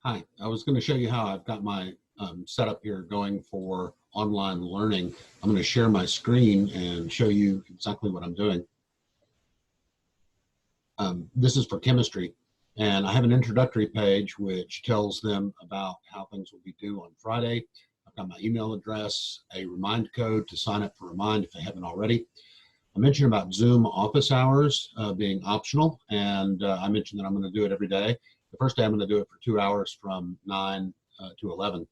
Hi, I was going to show you how I've got my setup here going for online learning. I'm going to share my screen and show you exactly what I'm doing. This is for chemistry, and I have an introductory page which tells them about how things will be due on Friday. I've got my email address, a remind code to sign up for Remind if they haven't already. I mentioned about Zoom office hours being optional, and I mentioned that I'm going to do it every day. The first day I'm going to do it for 2 hours from 9 to 11.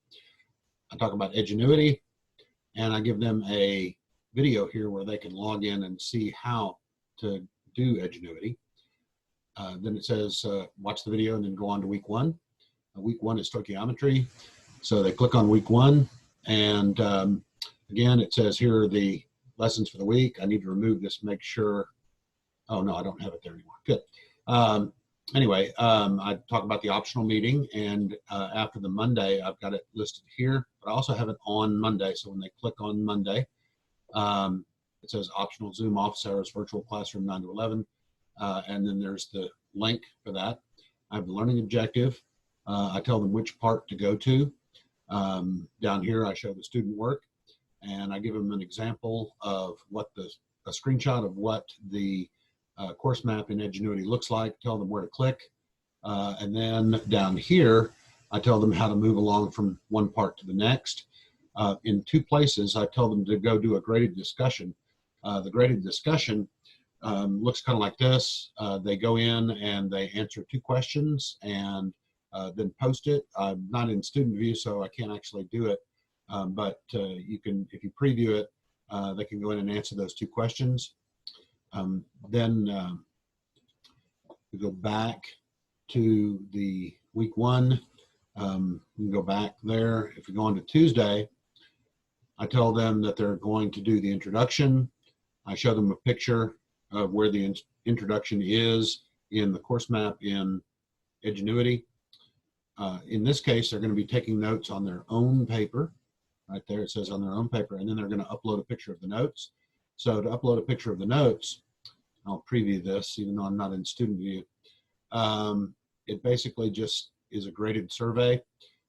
I talk about Edgenuity, and I give them a video here where they can log in and see how to do Edgenuity. Then it says watch the video and then go on to week one. Week one is stoichiometry. So they click on week one, and again, it says here are the lessons for the week. I need to remove this, make sure. Oh, no, I don't have it there anymore. Good. Anyway, I talk about the optional meeting, and after the Monday, I've got it listed here, but I also have it on Monday. So when they click on Monday, it says optional Zoom office hours, virtual classroom 9 to 11. And then there's the link for that. I have the learning objective. I tell them which part to go to. Down here, I show the student work, and I give them an example of what a screenshot of what the course map in Edgenuity looks like, tell them where to click. And then down here, I tell them how to move along from one part to the next. In two places, I tell them to go do a graded discussion. The graded discussion looks kind of like this. They go in and they answer two questions and then post it. I'm not in student view, so I can't actually do it. But you can, if you preview it, they can go in and answer those two questions. Then we go back to the week one. You can go back there. If you go on to Tuesday, I tell them that they're going to do the introduction. I show them a picture of where the introduction is in the course map in Edgenuity. In this case, they're going to be taking notes on their own paper. Right there, it says on their own paper, and then they're going to upload a picture of the notes. So to upload a picture of the notes, I'll preview this, even though I'm not in student view. It basically just is a graded survey.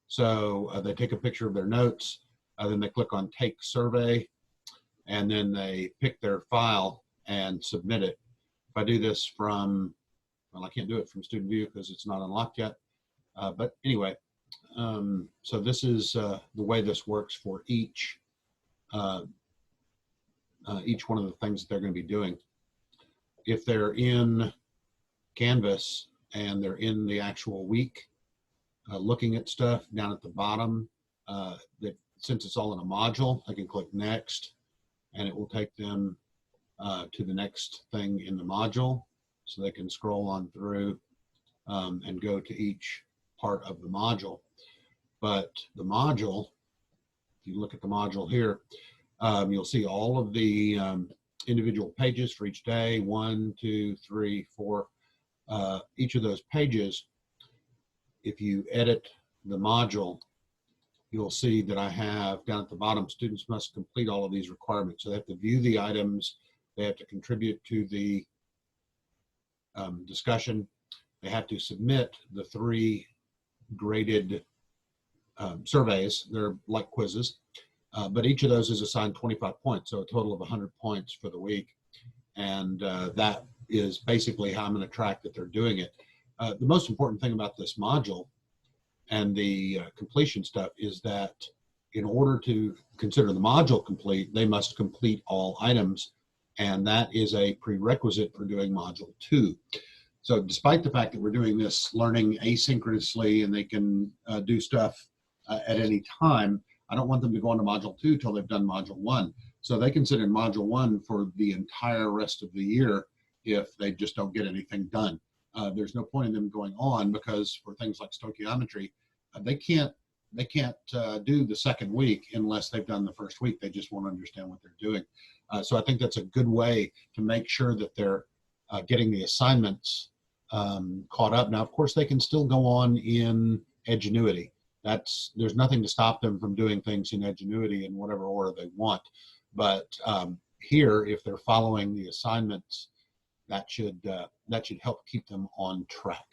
So they take a picture of their notes, then they click on Take Survey, and then they pick their file and submit it. If I do this from, well, I can't do it from student view because it's not unlocked yet. But anyway, so this is the way this works for each one of the things that they're going to be doing. If they're in Canvas and they're in the actual week, looking at stuff down at the bottom, since it's all in a module, I can click Next, and it will take them to the next thing in the module, so they can scroll on through and go to each part of the module. But the module, if you look at the module here, you'll see all of the individual pages for each day, 1, 2, 3, 4. Each of those pages, if you edit the module, you'll see that I have down at the bottom, students must complete all of these requirements. So they have to view the items, they have to contribute to the discussion, they have to submit the 3 graded surveys. They're like quizzes, but each of those is assigned 25 points, so a total of 100 points for the week. And that is basically how I'm going to track that they're doing it. The most important thing about this module and the completion stuff is that in order to consider the module complete, they must complete all items, and that is a prerequisite for doing module 2. So despite the fact that we're doing this learning asynchronously and they can do stuff at any time, I don't want them to go on to module 2 till they've done module 1. So they can sit in module 1 for the entire rest of the year if they just don't get anything done. There's no point in them going on, because for things like stoichiometry, they can't do the second week unless they've done the first week. They just won't understand what they're doing. So I think that's a good way to make sure that they're getting the assignments caught up. Now, of course, they can still go on in Edgenuity. There's nothing to stop them from doing things in Edgenuity in whatever order they want. But here, if they're following the assignments, that should help keep them on track.